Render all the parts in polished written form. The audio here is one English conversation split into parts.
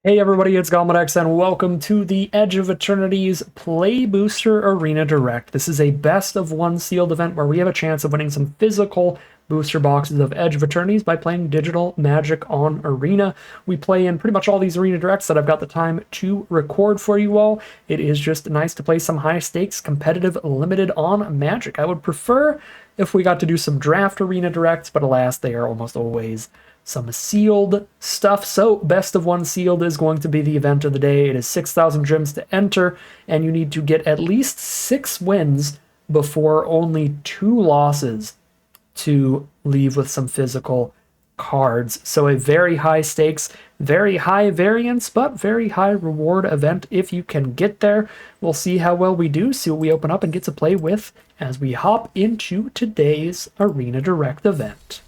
Hey everybody, it's Gomedex and welcome to the Edge of Eternities Play Booster Arena Direct. This is a best of one sealed event where we have a chance of winning some physical booster boxes of Edge of Eternities by playing digital Magic on Arena. We play in pretty much all these Arena Directs that I've got the time to record for you all. It is just nice to play some high stakes, competitive, limited on Magic. I would prefer if we got to do some draft Arena Directs, but alas, they are almost always some sealed stuff. So best of one sealed is going to be the event of the day. It is 6,000 gems to enter, and you need to get at least 6 wins before only 2 losses to leave with some physical cards. So a very high stakes, very high variance, but very high reward event if you can get there. We'll see how well we do, see what we open up and get to play with as we hop into today's Arena Direct event.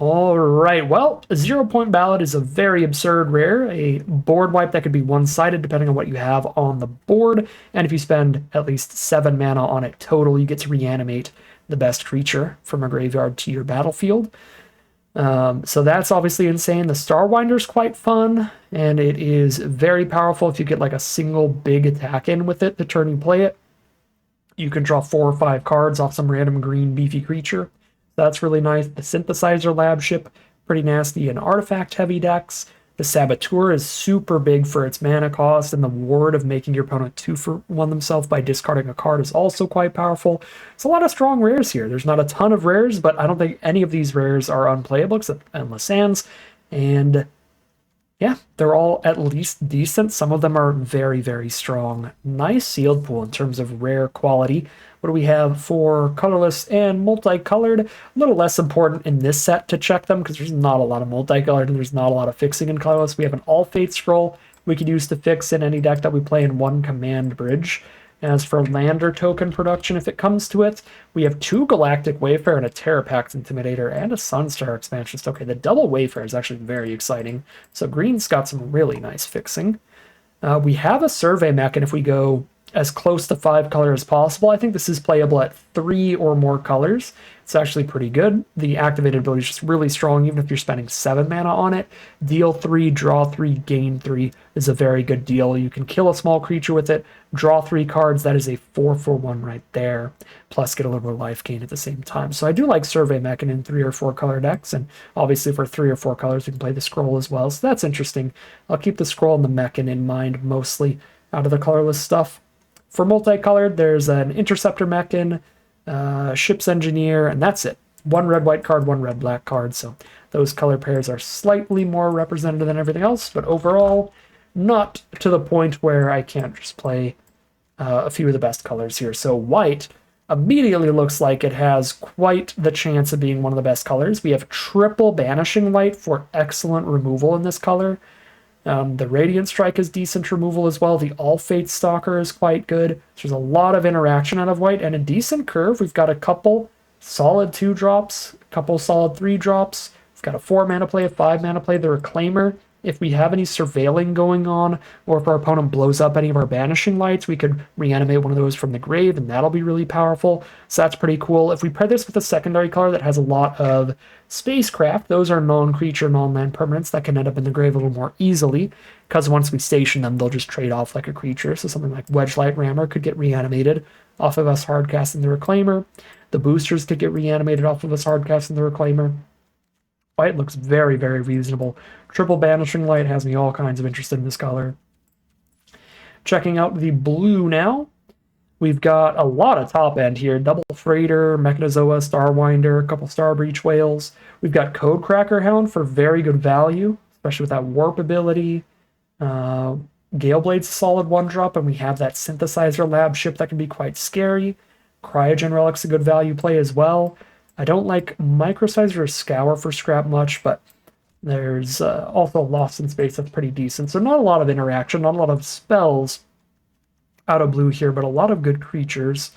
Alright, well, a 0-point ballot is a very absurd rare, a board wipe that could be one-sided depending on what you have on the board, and if you spend at least 7 mana on it total, you get to reanimate the best creature from a graveyard to your battlefield. So that's obviously insane. The Starwinder's quite fun, and it is very powerful if you get like a single big attack in with it the turn you play it. You can draw 4 or 5 cards off some random green beefy creature. That's really nice. The Synthesizer Lab Ship, pretty nasty in artifact-heavy decks. The Saboteur is super big for its mana cost, and the ward of making your opponent 2-for-1 themselves by discarding a card is also quite powerful. It's a lot of strong rares here. There's not a ton of rares, but I don't think any of these rares are unplayable except Endless Sands. And yeah, they're all at least decent. Some of them are very, very strong. Nice sealed pool in terms of rare quality. What do we have for colorless and multicolored? A little less important in this set to check them because there's not a lot of multicolored and there's not a lot of fixing in colorless. We have an All Fate Scroll we could use to fix in any deck that we play in one command bridge. As for Lander token production, if it comes to it, we have 2 Galactic Wayfarer and a Terrapax Intimidator and a Sunstar Expansionist. Okay, the double Wayfarer is actually very exciting. So green's got some really nice fixing. We have a Survey Mech, and if we go as close to 5 color as possible, I think this is playable at 3 or more colors. It's actually pretty good. The activated ability is just really strong, even if you're spending 7 mana on it. Deal 3, draw 3, gain 3 is a very good deal. You can kill a small creature with it, draw 3 cards. That is a 4-for-1 right there, plus get a little bit of life gain at the same time. So I do like Survey Mech in 3 or 4 color decks, and obviously for 3 or 4 colors you can play the Scroll as well, so that's interesting. I'll keep the Scroll and the Mechan in mind mostly out of the colorless stuff. For multicolored, there's an Interceptor Mechan, Ship's Engineer, and that's it. 1 red-white card, 1 red-black card, so those color pairs are slightly more representative than everything else, but overall, not to the point where I can't just play a few of the best colors here. So white immediately looks like it has quite the chance of being one of the best colors. We have triple Banishing Light for excellent removal in this color. The Radiant Strike is decent removal as well. The All Fate Stalker is quite good. There's a lot of interaction out of white and a decent curve. We've got a couple solid 2-drops, a couple solid 3-drops. We've got a 4 mana play, a 5 mana play, the Reclaimer. If we have any surveilling going on, or if our opponent blows up any of our Banishing Lights, we could reanimate one of those from the grave, and that'll be really powerful. So that's pretty cool. If we pair this with a secondary color that has a lot of Spacecraft, those are non-creature, non-land permanents that can end up in the grave a little more easily, because once we station them, they'll just trade off like a creature. So something like Wedgelight Rammer could get reanimated off of us hardcasting the Reclaimer. The boosters could get reanimated off of us hardcasting the Reclaimer. White looks very, very reasonable. Triple Banishing Light has me all kinds of interested in this color. Checking out the blue now. We've got a lot of top end here. Double Freighter, Mechanozoa, Starwinder, a couple Starbreach Whales. We've got Codecracker Hound for very good value, especially with that warp ability. Galeblade's a solid 1-drop, and we have that Synthesizer Lab Ship that can be quite scary. Cryogen Relic's a good value play as well. I don't like Microsizer or Scour for scrap much, but there's also Lost in Space that's pretty decent. So not a lot of interaction, not a lot of spells out of blue here, but a lot of good creatures.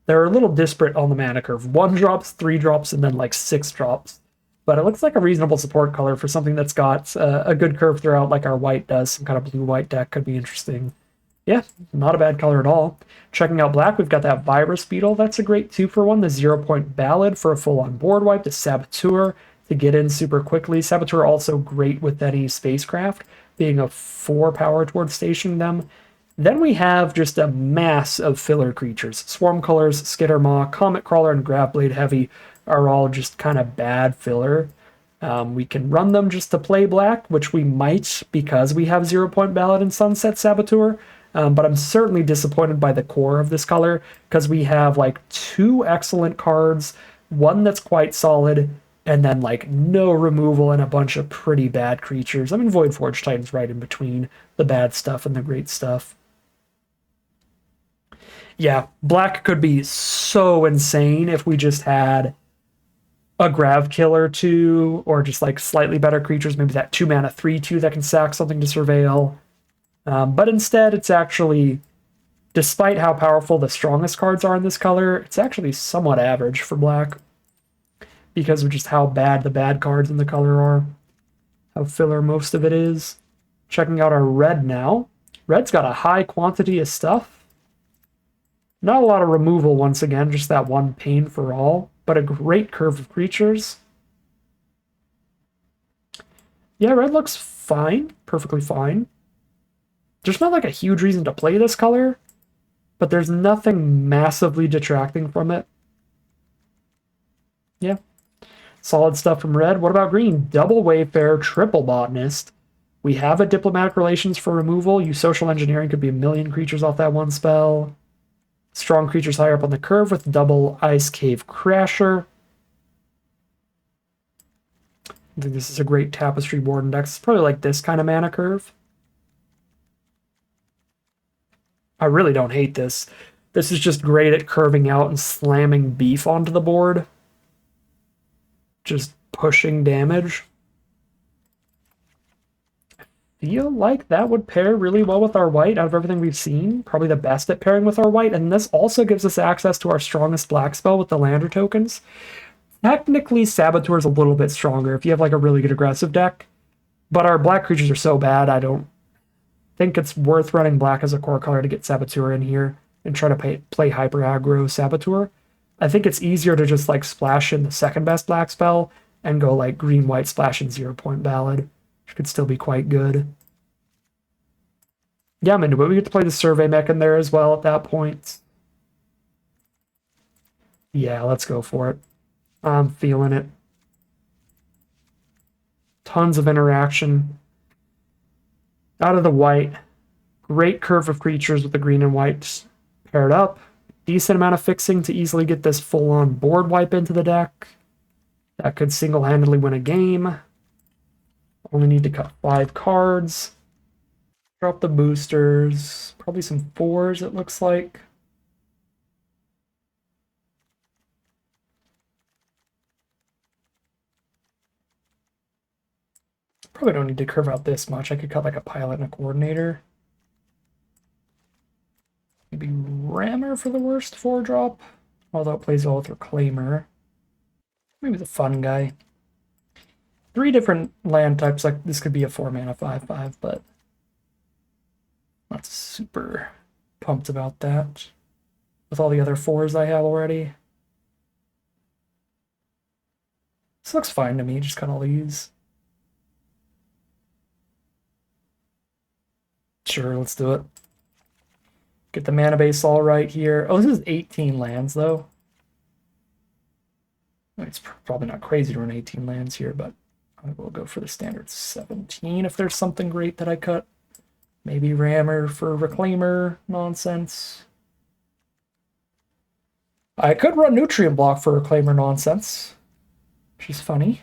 They're a little disparate on the mana curve. 1-drops, 3-drops, and then like 6-drops. But it looks like a reasonable support color for something that's got a good curve throughout like our white does. Some kind of blue-white deck could be interesting. Yeah, not a bad color at all. Checking out black, we've got that Virus Beetle. That's a great 2-for-1. The 0-point Ballad for a full-on board wipe. The Saboteur, to get in super quickly. Saboteur also great with any spacecraft, being a 4 power towards stationing them. Then we have just a mass of filler creatures. Swarm Colors, Skittermaw, Comet Crawler, and Grabblade Heavy are all just kind of bad filler. We can run them just to play black, which we might because we have 0-point Ballad and Sunset Saboteur. But I'm certainly disappointed by the core of this color because we have like 2 excellent cards, one that's quite solid, and then like no removal and a bunch of pretty bad creatures. I mean, Voidforge Titan's right in between the bad stuff and the great stuff. Yeah, black could be so insane if we just had a Grav Killer 2, or just like slightly better creatures, maybe that 2 mana 3/2 that can sack something to Surveil. But instead, it's actually, despite how powerful the strongest cards are in this color, it's actually somewhat average for black because of just how bad the bad cards in the color are, how filler most of it is. Checking out our red now. Red's got a high quantity of stuff. Not a lot of removal once again, just that one pain for all, but a great curve of creatures. Yeah, red looks fine, perfectly fine. There's not like a huge reason to play this color, but there's nothing massively detracting from it. Yeah, solid stuff from red. What about green? Double Wayfarer, triple Botanist. We have a Diplomatic Relations for removal. Use Social Engineering, could be a million creatures off that one spell. Strong creatures higher up on the curve with double Ice Cave Crasher. I think this is a great Tapestry Warden deck. It's probably like this kind of mana curve. I really don't hate this. This is just great at curving out and slamming beef onto the board. Just pushing damage. I feel like that would pair really well with our white out of everything we've seen. Probably the best at pairing with our white. And this also gives us access to our strongest black spell with the Lander tokens. Technically, Saboteur is a little bit stronger if you have like a really good aggressive deck. But our black creatures are so bad, I don't think it's worth running black as a core color to get Saboteur in here and try to play hyper aggro Saboteur. I think it's easier to just like splash in the second best black spell and go like green white splash and 0-point Ballad, which could still be quite good. Yeah, I'm into it. We get to play the Survey mech in there as well at that point. Yeah, let's go for it. I'm feeling it. Tons of interaction. Out of the white, great curve of creatures with the green and white paired up. Decent amount of fixing to easily get this full-on board wipe into the deck. That could single-handedly win a game. Only need to cut 5 cards. Drop the boosters. Probably some 4s, it looks like. Probably don't need to curve out this much. I could cut like a pilot and a coordinator. Maybe Rammer for the worst 4-drop. Although it plays well with Reclaimer. Maybe the fun guy. 3 different land types. Like this could be a 4-mana 5/5, but not super pumped about that. With all the other 4s I have already. This looks fine to me, just cut all these. Sure, let's do it. Get the mana base all right here. Oh, this is 18 lands, though. It's probably not crazy to run 18 lands here, but I will go for the standard 17 if there's something great that I cut. Maybe Rammer for Reclaimer nonsense. I could run Nutrient Block for Reclaimer nonsense, which is funny.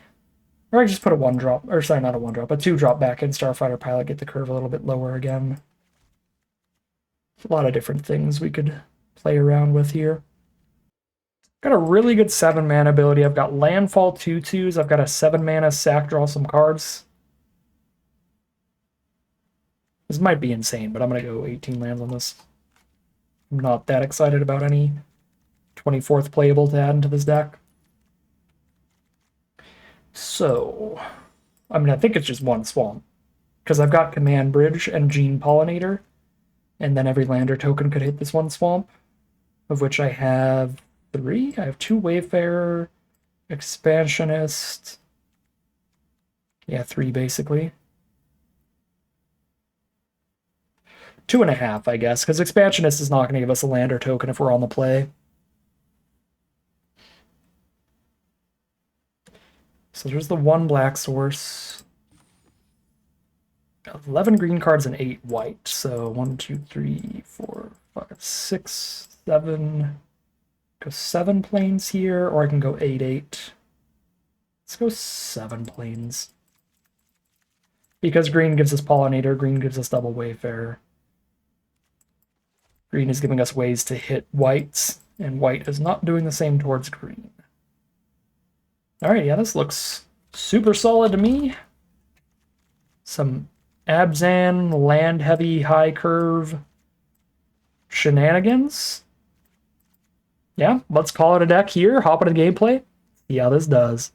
Or I just put a 1-drop, or sorry, not a 1-drop, a 2-drop back in Starfighter Pilot, get the curve a little bit lower again. A lot of different things we could play around with here. Got a really good 7-mana ability. I've got Landfall 2/2s. I've got a 7-mana sack, draw some cards. This might be insane, but I'm going to go 18 lands on this. I'm not that excited about any 24th playable to add into this deck. So, I mean, I think it's just 1 swamp. Because I've got Command Bridge and Gene Pollinator. And then every lander token could hit this 1 swamp. Of which I have 3. I have 2 Wayfarer, Expansionist, Yeah, 3 basically. 2.5, I guess, because Expansionist is not going to give us a land or token if we're on the play. So there's the 1 black source. 11 green cards and 8 white. So 1, 2, 3, 4, 5, 6, 7. Go 7 planes here, or I can go 8, 8. Let's go 7 planes. Because green gives us Pollinator, green gives us double Wayfarer. Green is giving us ways to hit whites, and white is not doing the same towards green. Alright, yeah, this looks super solid to me. Some Abzan, land-heavy, high curve shenanigans. Yeah, let's call it a deck here, hop into the gameplay, see how this does.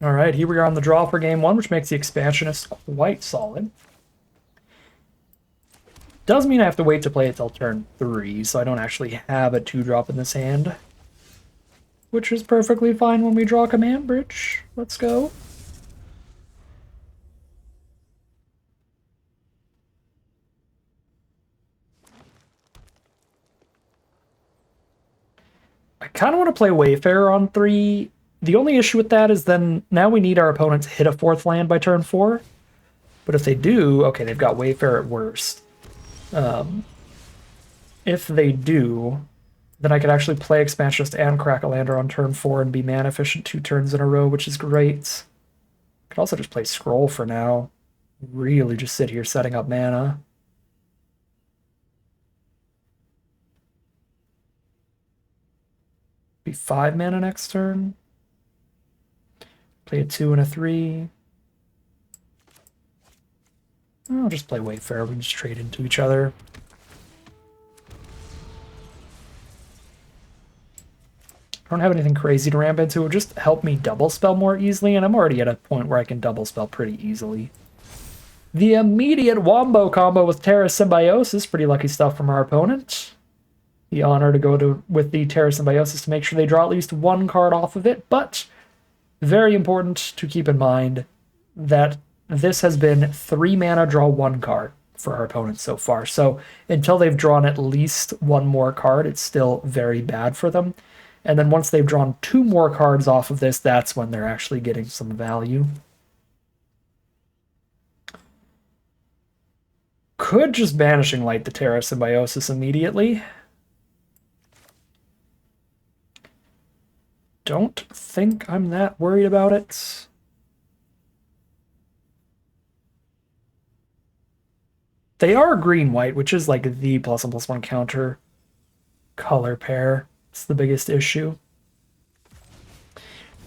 Alright, here we are on the draw for game 1, which makes the Expansionist quite solid. Does mean I have to wait to play it till turn 3, so I don't actually have a 2-drop in this hand. Which is perfectly fine when we draw Command Bridge. Let's go. I kind of want to play Wayfarer on 3. The only issue with that is then now we need our opponent to hit a 4th land by turn 4. But if they do, okay, they've got Wayfarer at worst. If they do, then I could actually play Expansionist and Crack-a-Lander on turn 4 and be mana efficient 2 turns in a row, which is great. I could also just play Scroll for now. Really just sit here setting up mana. Be 5 mana next turn. Play a 2 and a 3. I'll just play Wayfarer. We can just trade into each other. I don't have anything crazy to ramp into. It would just help me double spell more easily, and I'm already at a point where I can double spell pretty easily. The immediate Wombo combo with Terra Symbiosis. Pretty lucky stuff from our opponent. The honor to go with the Terra Symbiosis to make sure they draw at least 1 card off of it, but very important to keep in mind that this has been 3 mana, draw 1 card for our opponent so far. So until they've drawn at least 1 more card, it's still very bad for them. And then once they've drawn 2 more cards off of this, that's when they're actually getting some value. Could just Banishing Light the Terra Symbiosis immediately. Don't think I'm that worried about it. They are green-white, which is like the +1/+1 counter color pair. It's the biggest issue.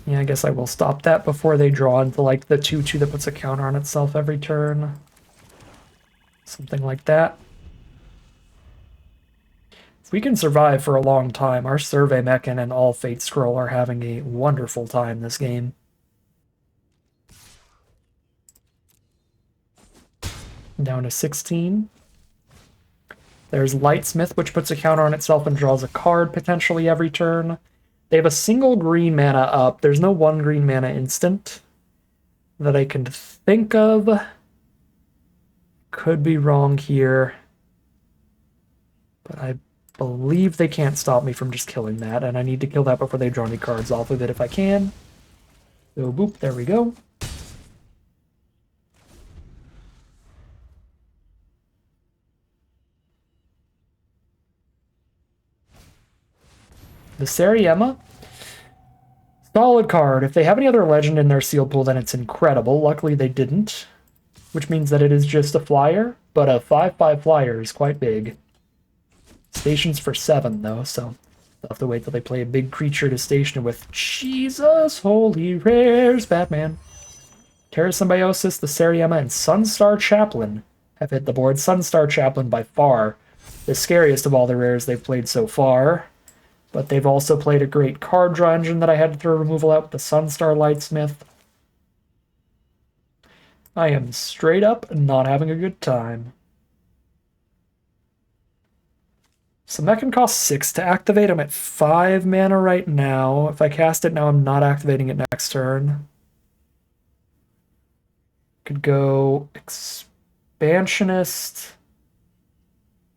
Yeah, I guess I will stop that before they draw into like the 2/2 that puts a counter on itself every turn. Something like that. If we can survive for a long time, our Survey Mechan and all Fate Scroll are having a wonderful time this game. Down to 16. There's Lightsmith, which puts a counter on itself and draws a card potentially every turn. They have a single green mana up. There's no 1 green mana instant that I can think of. Could be wrong here. But I believe they can't stop me from just killing that, and I need to kill that before they draw any cards off of it if I can. So boop, there we go. The Sariema, solid card. If they have any other legend in their sealed pool, then it's incredible. Luckily they didn't, which means that it is just a flyer, but a 5/5 flyer is quite big. Stations for 7 though, so they'll have to wait till they play a big creature to station it with. Jesus, holy rares, Batman. Terra Symbiosis, the Sariema, and Sunstar Chaplain have hit the board. Sunstar Chaplain by far the scariest of all the rares they've played so far. But they've also played a great card draw engine that I had to throw removal out with the Sunstar Lightsmith. I am straight up not having a good time. So Mechan costs 6 to activate. I'm at 5 mana right now. If I cast it now, I'm not activating it next turn. Could go Expansionist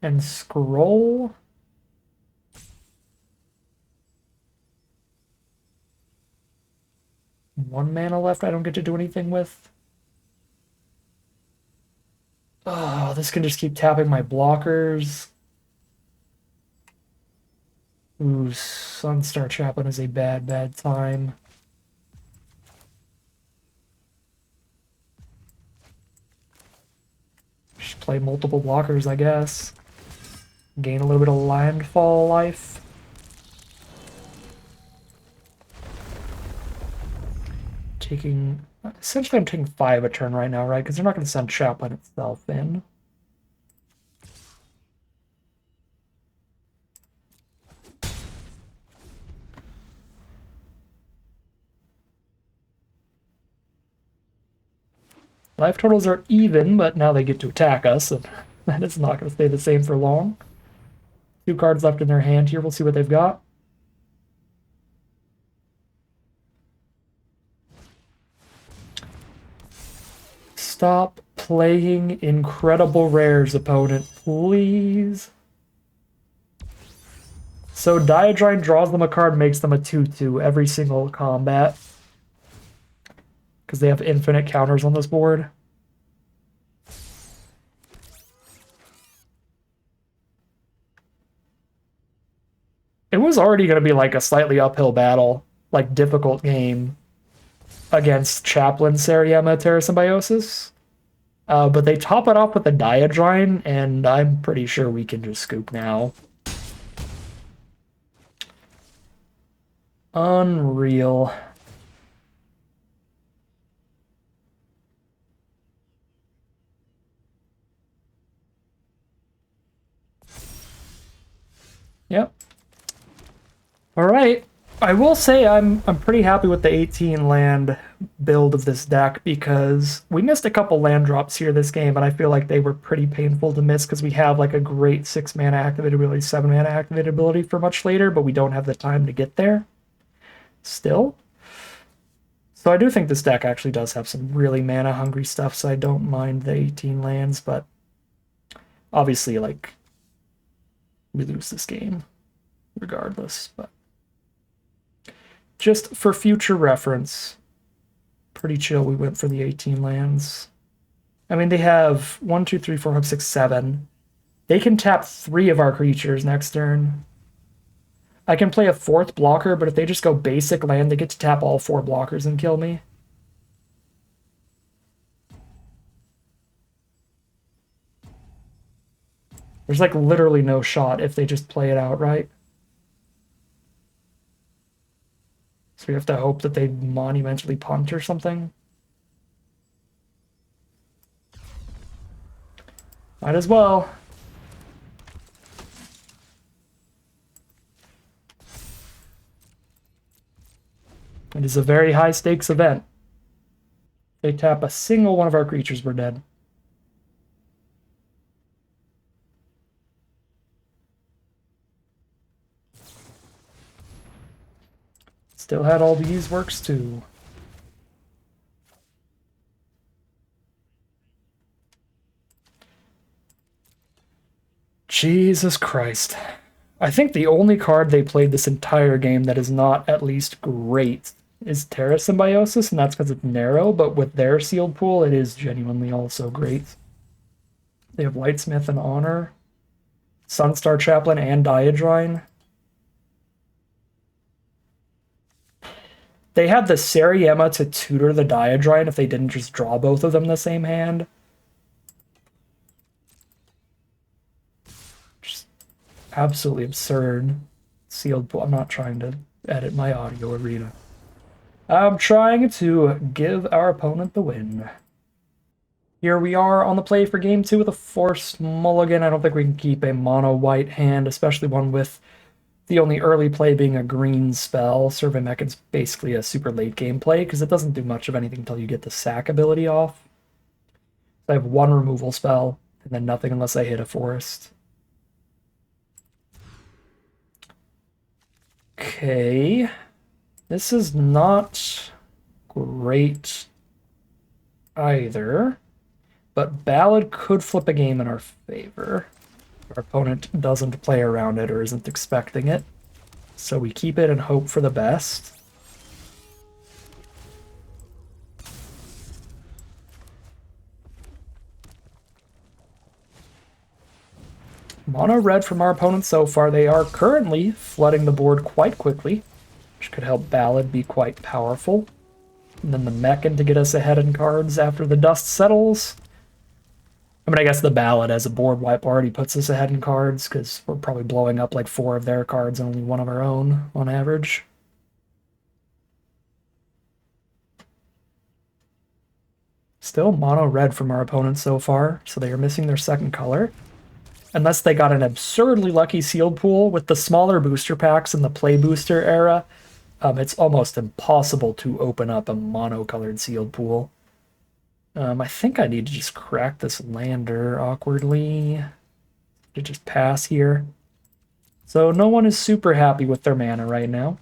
and Scroll. One mana left I don't get to do anything with. Oh, this can just keep tapping my blockers. Ooh, Sunstar Chaplain is a bad, bad time. Just play multiple blockers, I guess. Gain a little bit of landfall life. Essentially I'm taking 5 a turn right now, right? Because they're not going to send Chaplain itself in. Life totals are even, but now they get to attack us, and that is not going to stay the same for long. 2 cards left in their hand here. We'll see what they've got. Stop playing incredible rares, opponent, please. So Diadrine draws them a card, makes them a 2/2 every single combat. Because they have infinite counters on this board. It was already going to be like a slightly uphill battle, like difficult game against Chaplain, Seriema, Terra Symbiosis. But they top it off with a Diadrine, and I'm pretty sure we can just scoop now. Unreal. Yep. All right. I will say I'm pretty happy with the 18 land build of this deck because we missed a couple land drops here this game, and I feel like they were pretty painful to miss because we have like a great 6 mana activated ability, 7 mana activated ability for much later, but we don't have the time to get there still. So I do think this deck actually does have some really mana hungry stuff, so I don't mind the 18 lands, but obviously like we lose this game regardless, but just for future reference, pretty chill we went for the 18 lands. I mean, they have 1, 2, 3, 4, 5, 6, 7. They can tap 3 of our creatures next turn. I can play a 4th blocker, but if they just go basic land, they get to tap all 4 blockers and kill me. There's like literally no shot if they just play it outright. So we have to hope that they monumentally punt or something. Might as well. It is a very high stakes event. They tap a single one of our creatures, we're dead. Still had all these works too. Jesus Christ. I think the only card they played this entire game that is not at least great is Terra Symbiosis, and that's because it's narrow, but with their sealed pool, it is genuinely also great. They have Lightsmith and Honor, Sunstar Chaplain, and Diadrine. They had the Seriema to tutor the Diadrine if they didn't just draw both of them the same hand. Just absolutely absurd. Sealed pool. I'm not trying to edit my audio arena. I'm trying to give our opponent the win. Here we are on the play for game 2 with a forced mulligan. I don't think we can keep a mono-white hand, especially one with the only early play being a green spell. Survey Mech is basically a super late game play because it doesn't do much of anything until you get the sack ability off. So I have 1 removal spell, and then nothing unless I hit a forest. Okay. This is not great. either, but Ballad could flip a game in our favor. Our opponent doesn't play around it or isn't expecting it, so we keep it and hope for the best. Mono red from our opponent so far. They are currently flooding the board quite quickly, which could help Ballad be quite powerful. And then the Mechan to get us ahead in cards after the dust settles. I mean, I guess the Ballad as a board wipe already puts us ahead in cards, because we're probably blowing up like 4 of their cards and only 1 of our own on average. Still mono red from our opponent so far, so they are missing their second color. Unless they got an absurdly lucky sealed pool with the smaller booster packs in the play booster era, it's almost impossible to open up a mono-colored sealed pool. I think I need to just crack this lander awkwardly to just pass here. So no one is super happy with their mana right now.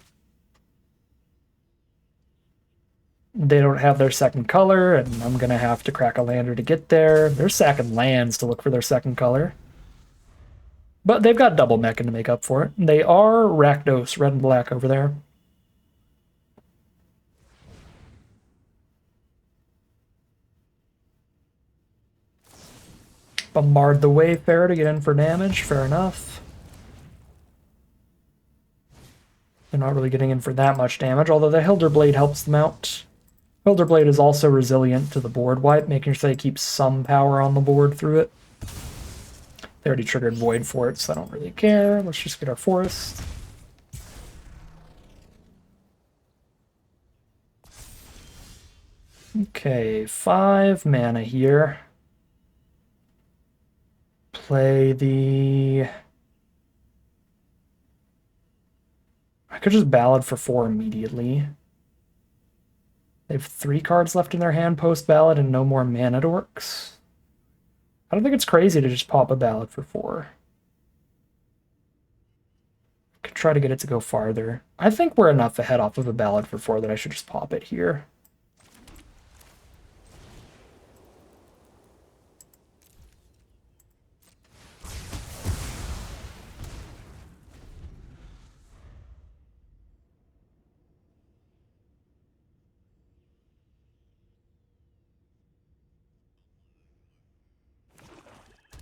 They don't have their second color, and I'm going to have to crack a lander to get there. They're sacking lands to look for their second color. But they've got double Mechan to make up for it. They are Rakdos, red and black over there. Bombard the Wayfarer to get in for damage, fair enough. They're not really getting in for that much damage, although the Hilderblade helps them out. Hilderblade is also resilient to the board wipe, making sure they keep some power on the board through it. They already triggered Void for it, so I don't really care. Let's just get our forest. Okay, 5 mana here. Play the... I could just Ballad for 4 immediately. They have 3 cards left in their hand post-Ballad and no more mana dorks. I don't think it's crazy to just pop a Ballad for 4. Could try to get it to go farther. I think we're enough ahead off of a Ballad for 4 that I should just pop it here.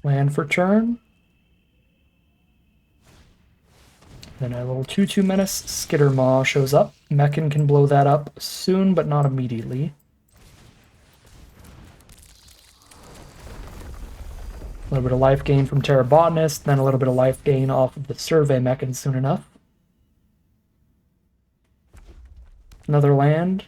Land for turn. Then a little 2/2 menace, Skittermaw shows up. Mechan can blow that up soon, but not immediately. A little bit of life gain from Terra Botanist, then a little bit of life gain off of the Survey Mechan soon enough. Another land.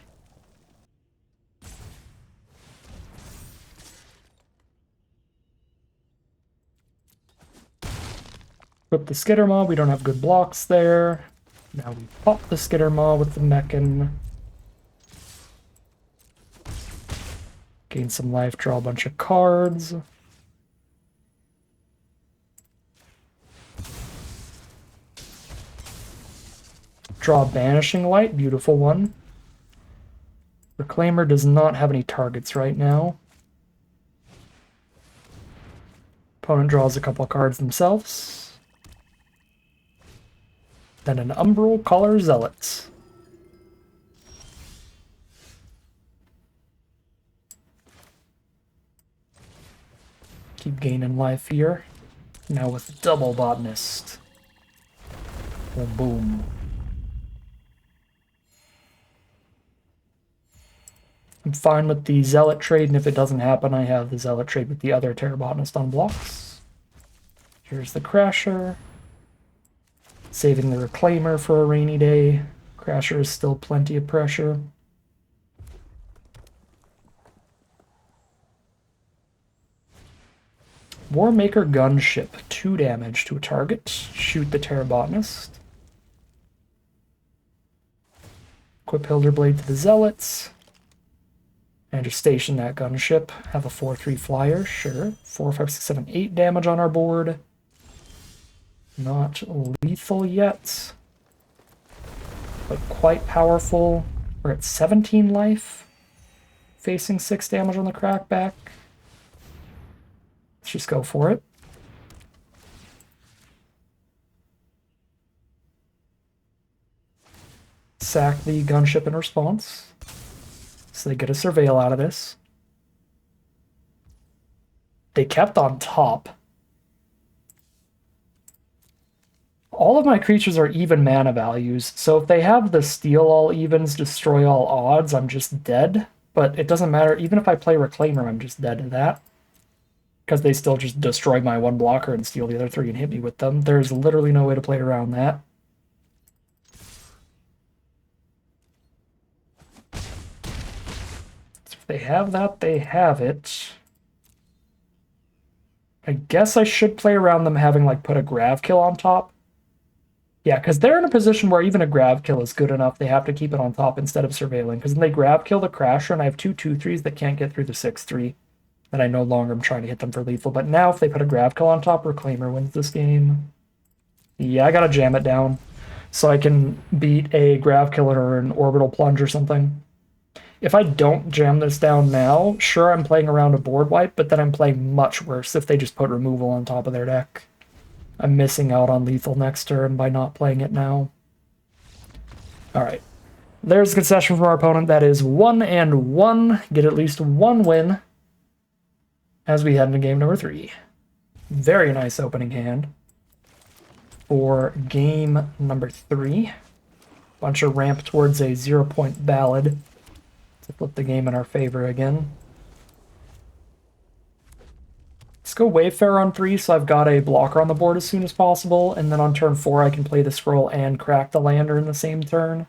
Equip the Skittermaw, we don't have good blocks there. Now we pop the Skittermaw with the Mechan. Gain some life, draw a bunch of cards. Draw Banishing Light, beautiful one. Reclaimer does not have any targets right now. Opponent draws a couple cards themselves. Then an Umbral Color Zealots. Keep gaining life here. Now with double Botanist. Boom, boom. I'm fine with the Zealot trade, and if it doesn't happen, I have the Zealot trade with the other Terra Botanist on blocks. Here's the Crasher. Saving the Reclaimer for a rainy day. Crasher is still plenty of pressure. Warmaker Gunship, 2 damage to a target. Shoot the Terra Botanist. Equip Hilderblade to the Zealots. And just station that gunship. Have a 4/3 flyer, sure. 4, 5, 6, 7, 8 damage on our board. Not lethal yet, but quite powerful. We're at 17 life. facing 6 damage on the crackback. Let's just go for it. Sack the gunship in response. So they get a surveil out of this. They kept on top. All of my creatures are even mana values, so if they have the steal all evens, destroy all odds, I'm just dead. But it doesn't matter, even if I play Reclaimer, I'm just dead to that. Because they still just destroy my 1 blocker and steal the other 3 and hit me with them. There's literally no way to play around that. So if they have that, they have it. I guess I should play around them having, like, put a Grav Kill on top. Yeah, because they're in a position where even a Grav Kill is good enough. They have to keep it on top instead of surveilling. Because then they Grav Kill the Crasher, and I have 2 2/3s that can't get through the 6/3. And I no longer am trying to hit them for lethal. But now if they put a Grav Kill on top, Reclaimer wins this game. Yeah, I gotta jam it down. So I can beat a Grav Killer or an Orbital Plunge or something. If I don't jam this down now, sure, I'm playing around a board wipe, but then I'm playing much worse if they just put removal on top of their deck. I'm missing out on lethal next turn by not playing it now. Alright. There's a concession from our opponent. That is 1-1. Get at least 1 win as we head into game number 3. Very nice opening hand for game number 3. Bunch of ramp towards a 0-point ballad to flip the game in our favor again. Let's go Wayfarer on 3, so I've got a blocker on the board as soon as possible, and then on turn 4 I can play the scroll and crack the lander in the same turn.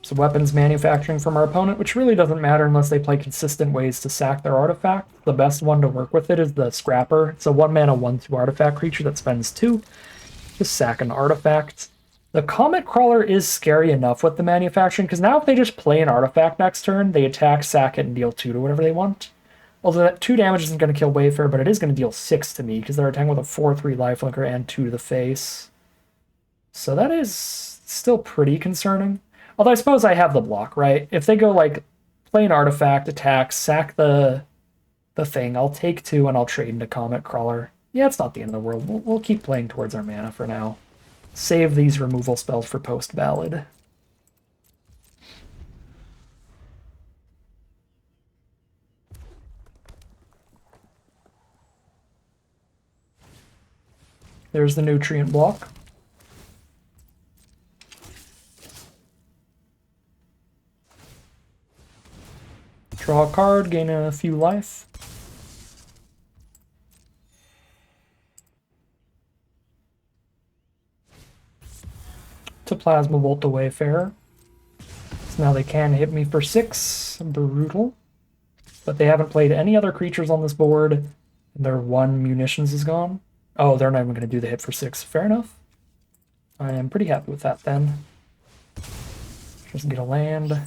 So weapons manufacturing from our opponent, which really doesn't matter unless they play consistent ways to sack their artifact. The best one to work with it is the Scrapper. It's a 1-mana 1/2 artifact creature that spends 2 to sack an artifact. The Comet Crawler is scary enough with the manufacturing, because now if they just play an artifact next turn, they attack, sack it, and deal 2 to whatever they want. Although that 2 damage isn't going to kill Wayfarer, but it is going to deal 6 to me, because they're attacking with a 4/3 lifelinker and 2 to the face. So that is still pretty concerning. Although I suppose I have the block, right? If they go, like, play an artifact, attack, sack the thing, I'll take 2 and I'll trade into Comet Crawler. Yeah, it's not the end of the world. We'll keep playing towards our mana for now. Save these removal spells for post-ballad. There's the nutrient block. Draw a card, gain a few life. To Plasma Bolt the Wayfarer. So now they can hit me for 6. Brutal. But they haven't played any other creatures on this board. And their 1 munitions is gone. Oh, they're not even going to do the hit for 6. Fair enough. I am pretty happy with that then. Just get a land.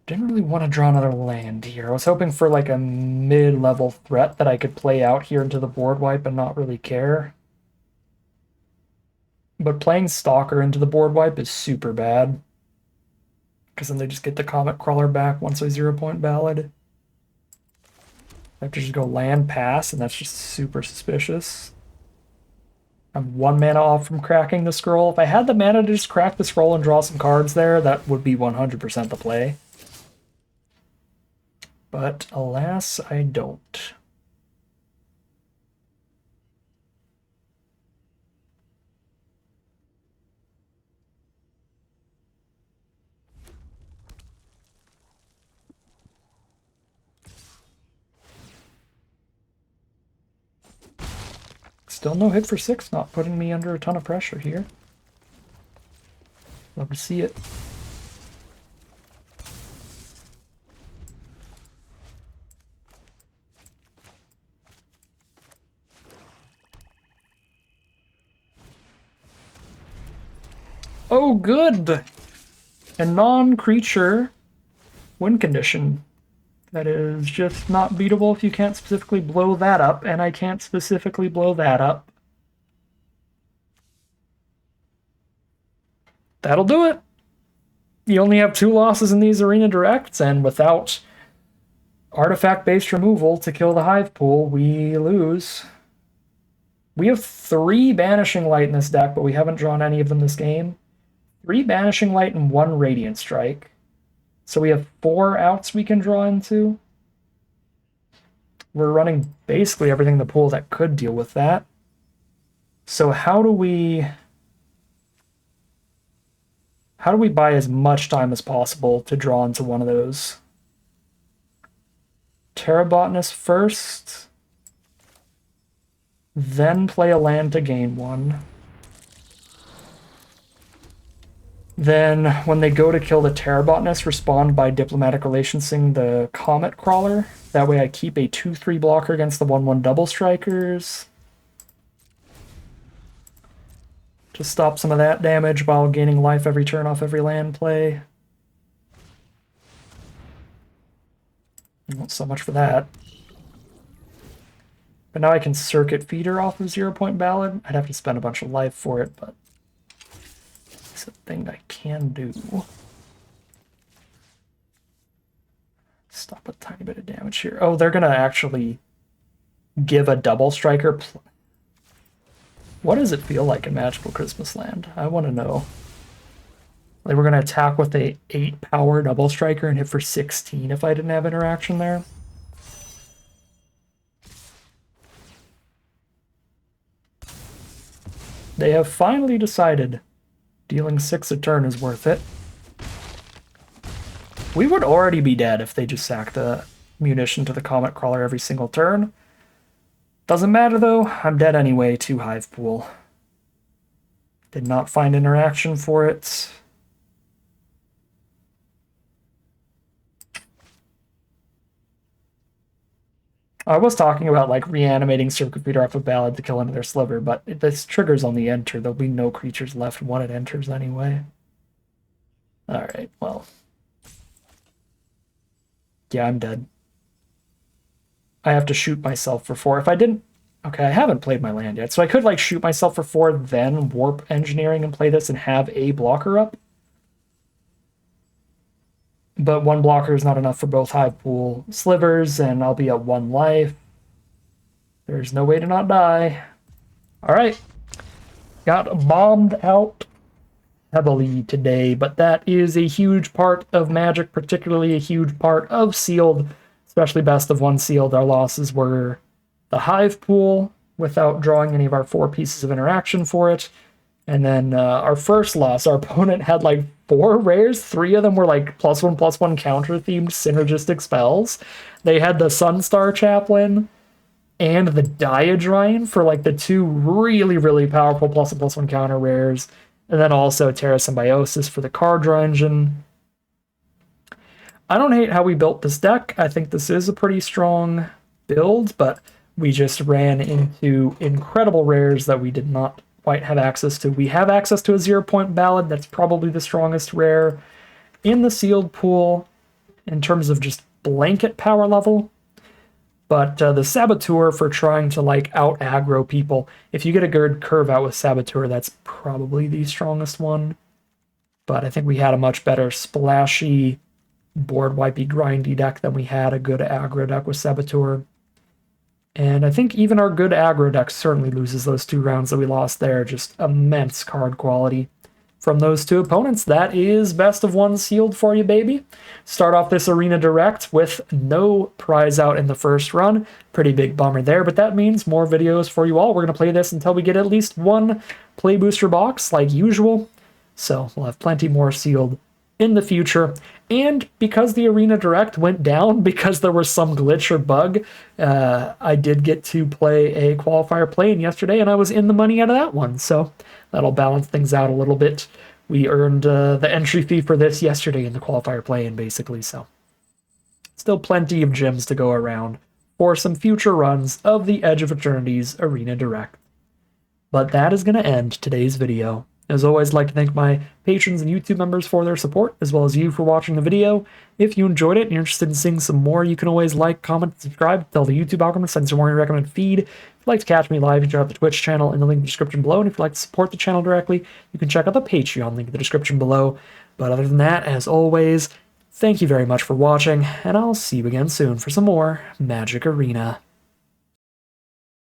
Didn't really want to draw another land here. I was hoping for like a mid-level threat that I could play out here into the board wipe and not really care. But playing Stalker into the board wipe is super bad. Because then they just get the Comet Crawler back once a 0-point ballad. I have to just go land pass, and that's just super suspicious. I'm 1 mana off from cracking the scroll. If I had the mana to just crack the scroll and draw some cards there, that would be 100% the play. But alas, I don't. Still no hit for 6, not putting me under a ton of pressure here. Love to see it. Oh, good! A non-creature win condition. That is just not beatable if you can't specifically blow that up, and I can't specifically blow that up. that'll do it. You only have 2 losses in these arena directs, and without artifact-based removal to kill the hive pool, we lose. We have 3 Banishing Light in this deck, but we haven't drawn any of them this game. 3 Banishing Light and 1 Radiant Strike. So we have 4 outs we can draw into. We're running basically everything in the pool that could deal with that. So how do we buy as much time as possible to draw into one of those? Terra Botanist first, then play a land to gain 1. Then, when they go to kill the Terra Botanist, respond by Diplomatic Relationsing the Comet Crawler. That way I keep a 2/3 blocker against the 1/1 double strikers. To stop some of that damage while gaining life every turn off every land play. Not so much for that. But now I can Circuit Feeder off of 0-Point Ballad. I'd have to spend a bunch of life for it, but it's a thing I can do. Stop a tiny bit of damage here. Oh, they're going to actually give a double striker. What does it feel like in Magical Christmas Land? I want to know. Like, we're going to attack with a 8-power double striker and hit for 16 if I didn't have interaction there. They have finally decided dealing 6 a turn is worth it. We would already be dead if they just sacked a munition to the Comet Crawler every single turn. Doesn't matter though, I'm dead anyway to Hive Pool. Did not find interaction for it. I was talking about like reanimating Circuit Feeder off a Ballad to kill another Sliver, but if this triggers on the enter, there'll be no creatures left when it enters anyway. Alright, well. Yeah, I'm dead. I have to shoot myself for 4. If I didn't... Okay, I haven't played my land yet, so I could like shoot myself for 4, then Warp Engineering and play this and have a blocker up. But 1 blocker is not enough for both Hive Pool Slivers, and I'll be at 1 life. There's no way to not die. Alright. Got bombed out heavily today, but that is a huge part of Magic, particularly a huge part of Sealed, especially best of 1 Sealed. Our losses were the Hive Pool, without drawing any of our 4 pieces of interaction for it. And then our first loss, our opponent had like 4 rares. 3 of them were like +1/+1 counter-themed synergistic spells. They had the Sunstar Chaplain and the Diadrine for like the 2 really, really powerful +1/+1 counter rares. And then also Terra Symbiosis for the card draw engine. I don't hate how we built this deck. I think this is a pretty strong build, but we just ran into incredible rares that we did not quite have access to. We have access to a 0-Point Ballad. That's probably the strongest rare in the Sealed pool in terms of just blanket power level. But the Saboteur for trying to like out aggro people, if you get a good curve out with Saboteur, that's probably the strongest one. But I think we had a much better splashy, board wipey, grindy deck than we had a good aggro deck with Saboteur. And I think even our good aggro deck certainly loses those 2 rounds that we lost there. Just immense card quality from those 2 opponents. That is best of 1 Sealed for you, baby. Start off this Arena Direct with no prize out in the first run. Pretty big bummer there, but that means more videos for you all. We're going to play this until we get at least 1 Play Booster box, like usual. So we'll have plenty more Sealed in the future. And because the Arena Direct went down because there was some glitch or bug, I did get to play a qualifier play-in yesterday, and I was in the money out of that one. So that'll balance things out a little bit. We earned the entry fee for this yesterday in the qualifier play-in, basically. So still plenty of gems to go around for some future runs of the Edge of Eternities Arena Direct. But that is going to end today's video. As always, I'd like to thank my patrons and YouTube members for their support, as well as you for watching the video. If you enjoyed it and you're interested in seeing some more, you can always like, comment, and subscribe. Tell the YouTube algorithm to send some more in your recommended feed. If you'd like to catch me live, you can check out the Twitch channel in the link in the description below. And if you'd like to support the channel directly, you can check out the Patreon link in the description below. But other than that, as always, thank you very much for watching, and I'll see you again soon for some more Magic Arena.